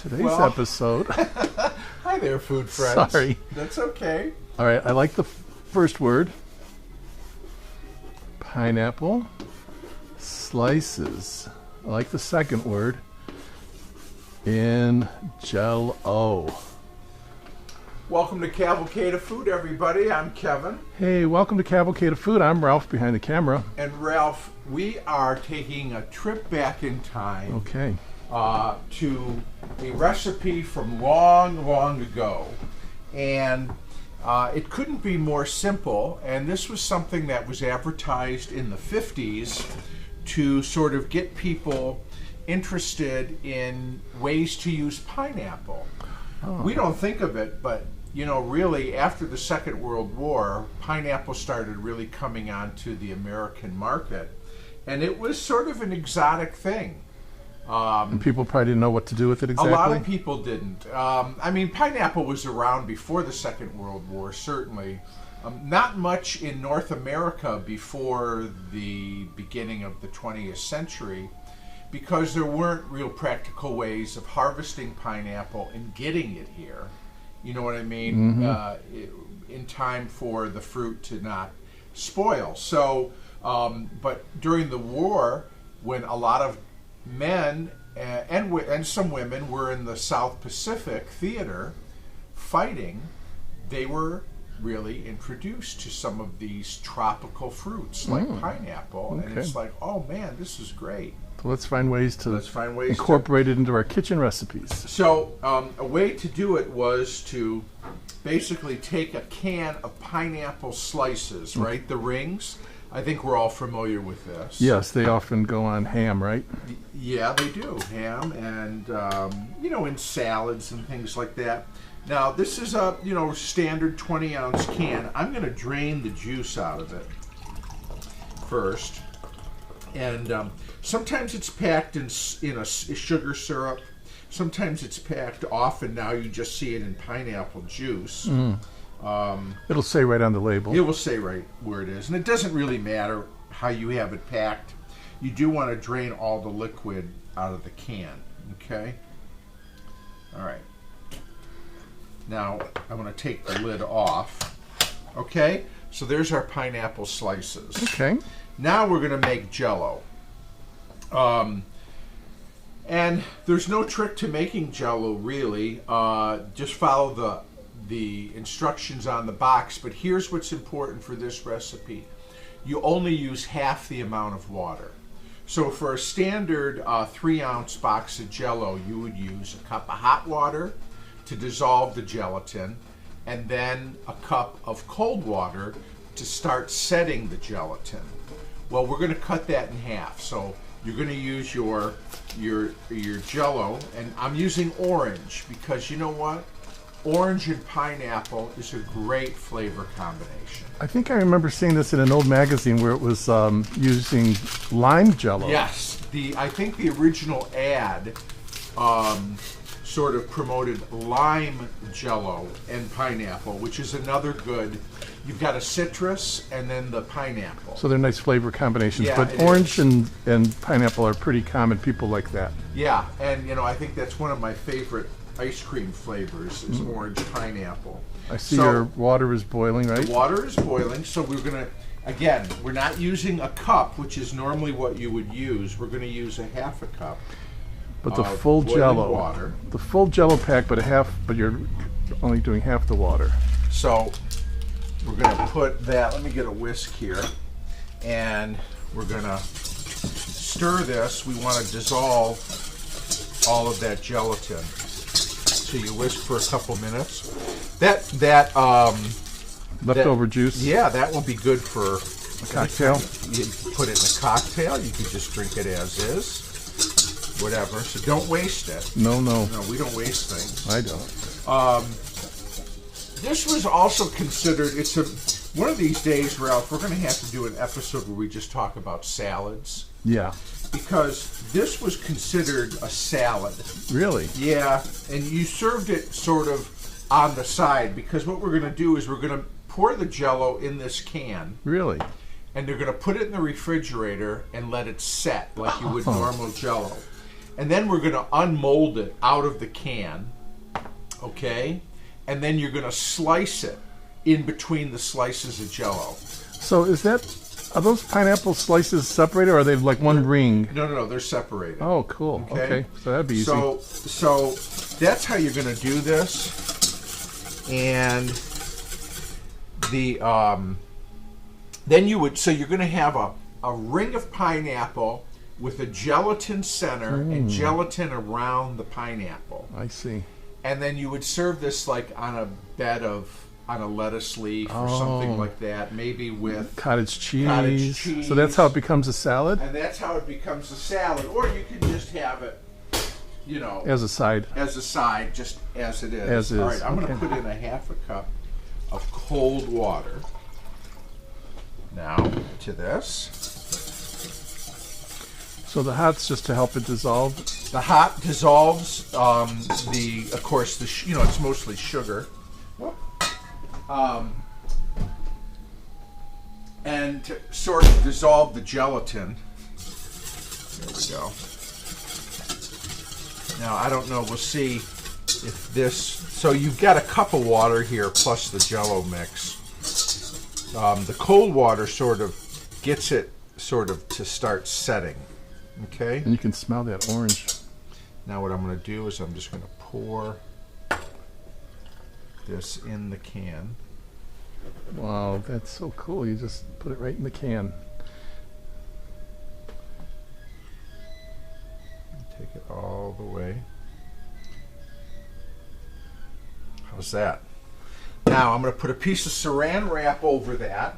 Today's episode. Hi there, food friends. Sorry. That's okay. All right, I like the first word. Pineapple slices. I like the second word. In Jell-O. Welcome to Cavalcade of Food, everybody. I'm Kevin. Hey, welcome to Cavalcade of Food. I'm Ralph behind the camera. And Ralph, we are taking a trip back in time. Okay. To a recipe from long, long ago. And it couldn't be more simple. And this was something that was advertised in the 50s to sort of get people interested in ways to use pineapple. Oh. We don't think of it, but you know, really, after the Second World War, pineapple started really coming onto the American market. And it was sort of an exotic thing. And people probably didn't know what to do with it exactly? A lot of people didn't. I mean, pineapple was around before the Second World War, certainly. Not much in North America before the beginning of the 20th century, because there weren't real practical ways of harvesting pineapple and getting it here. You know what I mean? Mm-hmm. In time for the fruit to not spoil. So, but during the war, when a lot of men and some women were in the South Pacific theater fighting, they were really introduced to some of these tropical fruits like pineapple. Okay. And it's like, oh man, this is great. So let's find ways to incorporate it into our kitchen recipes. So a way to do it was to basically take a can of pineapple slices, right? The rings. I think we're all familiar with this. Yes, they often go on ham, right? Yeah, they do. Ham and, in salads and things like that. Now, this is a, standard 20-ounce can. I'm going to drain the juice out of it first. And sometimes it's packed in a sugar syrup. Sometimes it's packed off, and now you just see it in pineapple juice. It'll say right on the label. It will say right where it is. And it doesn't really matter how you have it packed. You do want to drain all the liquid out of the can. Okay? All right. Now, I'm going to take the lid off. Okay? So there's our pineapple slices. Okay. Now we're going to make Jell-O. And there's no trick to making Jell-O, really. Just follow the instructions on the box. But here's what's important for this recipe. You only use half the amount of water. So for a standard 3-ounce box of Jell-O, you would use a cup of hot water to dissolve the gelatin, and then a cup of cold water to start setting the gelatin. Well, we're going to cut that in half. So you're going to use your Jell-O, and I'm using orange because you know what? Orange and pineapple is a great flavor combination. I think I remember seeing this in an old magazine where it was using lime Jell-O. Yes, I think the original ad sort of promoted lime Jell-O and pineapple, which is another good. You've got a citrus and then the pineapple. So they're nice flavor combinations. Yeah, but orange and pineapple are pretty common. People like that. Yeah, and I think that's one of my favorite ice cream flavors is orange pineapple. I see your water is boiling, right? The water is boiling, so we're going to, again, we're not using a cup, which is normally what you would use. We're going to use a half a cup. But the full Jell-O water. The full Jell-O pack, but you're only doing half the water. So we're going to put that, let me get a whisk here, and we're going to stir this. We want to dissolve all of that gelatin. So you whisk for a couple minutes. Leftover juice? Yeah, that will be good for a cocktail. You put it in a cocktail. You could just drink it as is. Whatever. So don't waste it. No, we don't waste things. I don't. This was also considered, one of these days, Ralph, we're going to have to do an episode where we just talk about salads. Yeah. Because this was considered a salad. Really? Yeah, and you served it sort of on the side, because what we're going to do is we're going to pour the Jell-O in this can. Really? And they're going to put it in the refrigerator and let it set like you would normal Jell-O. and then we're going to unmold it out of the can, okay? And then you're going to slice it in between the slices of Jell-O. So are those pineapple slices separated, or are they like one ring? No, they're separated. Oh, cool. Okay, so that'd be easy. So that's how you're going to do this. And then you're going to have a ring of pineapple with a gelatin center and gelatin around the pineapple. I see. And then you would serve this like on a lettuce leaf or something like that, maybe with cottage cheese. So that's how it becomes a salad? And that's how it becomes a salad. Or you can just have it, as a side. Just as it is. As is. All right, I'm going to put in a half a cup of cold water now to this. So the hot's just to help it dissolve? The hot dissolves of course, it's mostly sugar. And to sort of dissolve the gelatin. There we go. Now, I don't know, we'll see if this... So you've got a cup of water here plus the Jell-O mix. The cold water sort of gets it to start setting. Okay? And you can smell that orange. Now what I'm going to do is I'm just going to pour this in the can. Wow, that's so cool. You just put it right in the can. Take it all the way. How's that? Now I'm going to put a piece of saran wrap over that.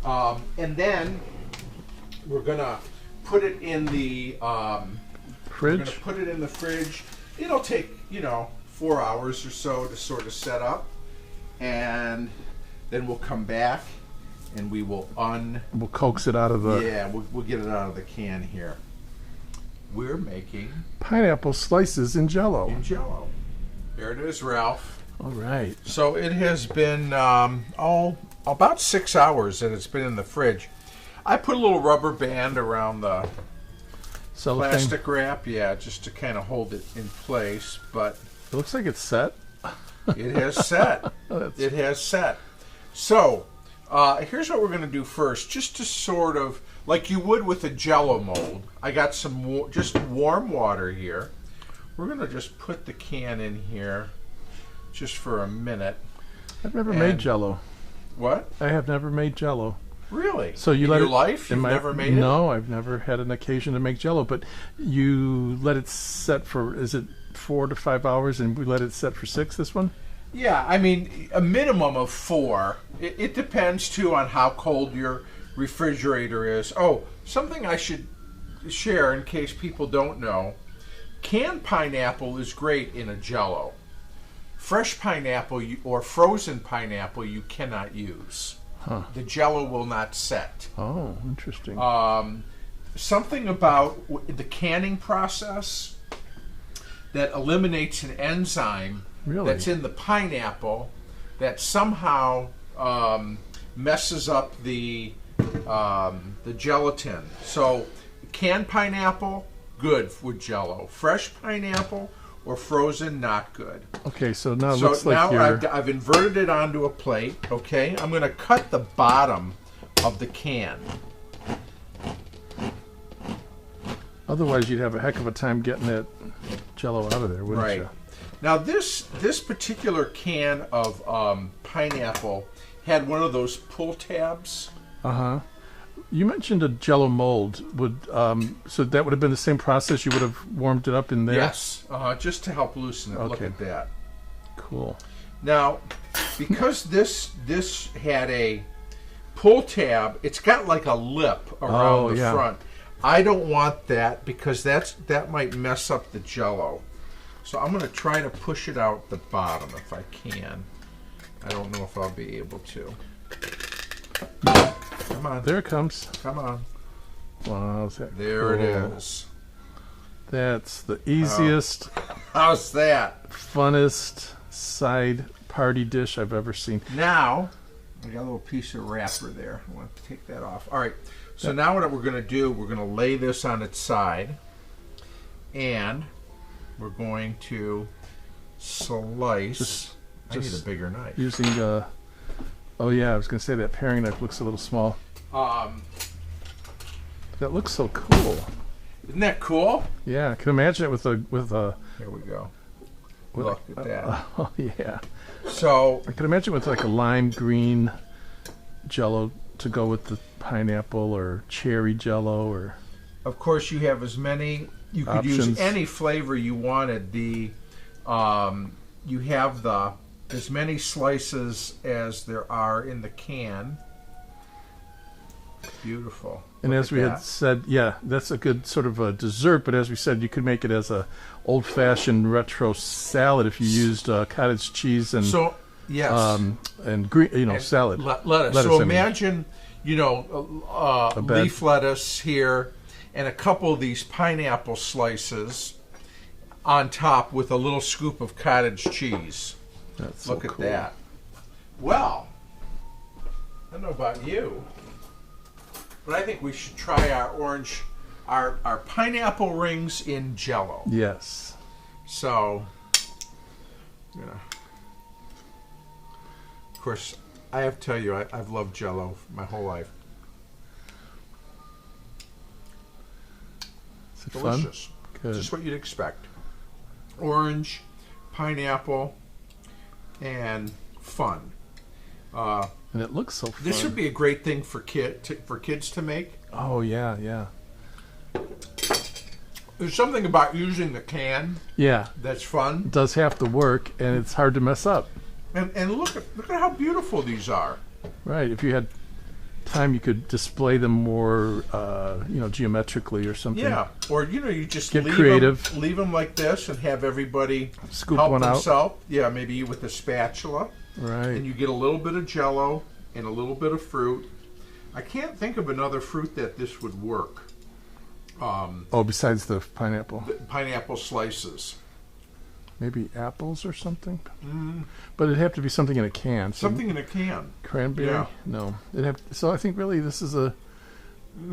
And then we're going to put it in the fridge. We're going to put it in the fridge. It'll take 4 hours or so to sort of set up, and then we'll come back and we will we'll coax it out of the... Yeah, we'll get it out of the can here. We're making pineapple slices in Jell-O. Jell-O. There it is, Ralph. All right. So it has been about 6 hours that it's been in the fridge. I put a little rubber band around the plastic wrap, just to kind of hold it in place. But it looks like it's set. It has set. It has set. So here's what we're going to do first, just to sort of, like you would with a Jell-O mold. I got some just warm water here. We're going to just put the can in here just for a minute. I've never made Jell-O. What? I have never made Jell-O. Really? So you in let your it, life? You've never made it? No, I've never had an occasion to make Jell-O, but you let it set for, is it 4 to 5 hours, and we let it set for 6, this one? Yeah, I mean, a minimum of 4. It depends, too, on how cold your refrigerator is. Oh, something I should share in case people don't know. Canned pineapple is great in a Jell-O. Fresh pineapple or frozen pineapple you cannot use. Huh. The Jell-O will not set. Oh, interesting. Something about the canning process that eliminates an enzyme that's in the pineapple that somehow messes up the gelatin. So canned pineapple, good with Jell-O. Fresh pineapple or frozen, not good. Okay, so now it looks like I've inverted it onto a plate. Okay, I'm going to cut the bottom of the can. Otherwise, you'd have a heck of a time getting that Jell-O out of there, wouldn't you? Now, this particular can of pineapple had one of those pull tabs. Uh-huh. You mentioned a Jell-O mold. So that would have been the same process? You would have warmed it up in there? Yes, just to help loosen it. Okay. Look at that. Cool. Now, because this had a pull tab, it's got like a lip around the front. I don't want that because that might mess up the Jell-O. So I'm going to try to push it out the bottom if I can. I don't know if I'll be able to. Come on. There it comes. Come on. Wow, is that there cool. It is. That's the easiest. How's that? Funnest side party dish I've ever seen. Now, I got a little piece of wrapper there. I want to take that off. All right. So now what we're going to do, we're going to lay this on its side. And we're going to slice. I need a Just bigger knife. using oh yeah, I was going to say that paring knife looks a little small. That looks so cool. Isn't that cool? Yeah, I can imagine it with a Here we go. with Look at that. oh yeah. So I can imagine with like a lime green Jello to go with the pineapple, or cherry Jello, or of course you have as many. You could options. use any flavor you wanted. You have as many slices as there are in the can. Beautiful. And Look as at we had that. said, yeah, that's a good sort of a dessert. But as we said, you could make it as a old-fashioned retro salad if you used cottage cheese and So yes, and green, And salad. lettuce. Lettuce, So I mean. imagine, A bed. leaf lettuce here, and a couple of these pineapple slices on top with a little scoop of cottage cheese. That's Look so at cool. that. Well, I don't know about you, but I think we should try our pineapple rings in Jell-O. Yes. So, of course, I have to tell you, I've loved Jell-O my whole life. Is it Delicious. fun? Good. Just what you'd expect. Orange, pineapple, and fun. And it looks so fun. This would be a great thing for kids to make. Oh yeah, yeah, There's something about using the can yeah. that's fun. It does have to work, and it's hard to mess up. And look at how beautiful these are. Right. If you had time, you could display them more, geometrically or something. Yeah, or you just Get creative. leave them like this, and have everybody Scoop help one out. themselves. Yeah, maybe with a spatula, Right. and you get a little bit of Jell-O and a little bit of fruit. I can't think of another fruit that this would work. Besides the pineapple, The pineapple slices, maybe apples or something. But it'd have to be something in a can. something in a can. Cranberry? Yeah. No. So I think really this is a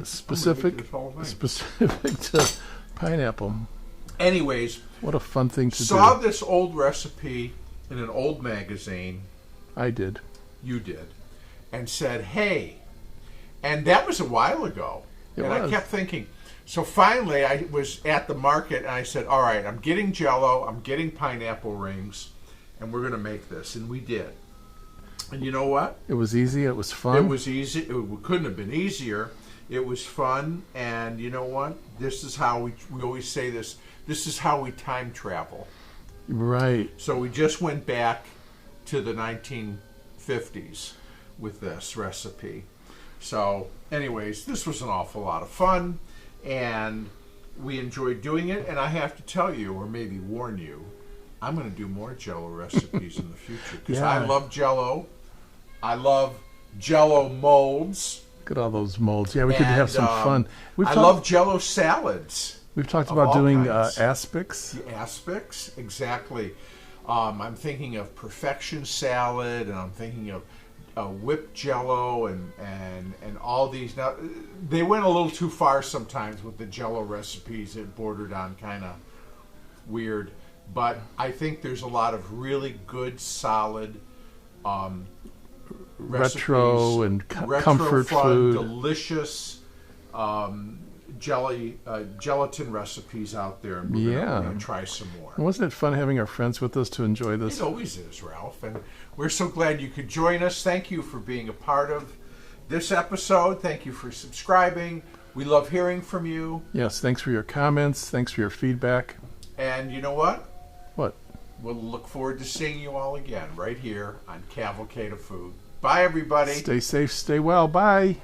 specific This whole thing. specific to pineapple. Anyways, What a fun thing to saw do. this old recipe in an old magazine. I did. You did, and said, "Hey," and that was a while ago. It and I was. kept thinking. So finally, I was at the market, and I said, "All right, I'm getting Jell-O, I'm getting pineapple rings, and we're going to make this." And we did. And you know what? It was easy. It was fun. It was easy. It couldn't have been easier. It was fun, and you know what? This is how we always say this. This is how we time travel. Right. So we just went back to the 1950s with this recipe. So, anyways, this was an awful lot of fun, and we enjoyed doing it. And I have to tell you, or maybe warn you, I'm going to do more Jell-O recipes in the future, because Yeah. I love Jell-O. I love Jell-O molds. Look at all those molds. Yeah, we could have some fun. I love Jell-O salads. We've talked of about all doing kinds. aspics. The aspics, exactly. I'm thinking of perfection salad, and I'm thinking of whipped Jell-O and all these. Now, they went a little too far sometimes with the Jell-O recipes. It bordered on kind of weird, but I think there's a lot of really good, solid Retro recipes, and retro comfort fun, food. delicious gelatin recipes out there, and we're Yeah. going to try some more. And wasn't it fun having our friends with us to enjoy this? It always is, Ralph, and we're so glad you could join us. Thank you for being a part of this episode. Thank you for subscribing. We love hearing from you, Yes, thanks for your comments. Thanks for your feedback. and you know what? What? We'll look forward to seeing you all again right here on Cavalcade of Food. Bye, everybody. Stay safe, stay well. Bye.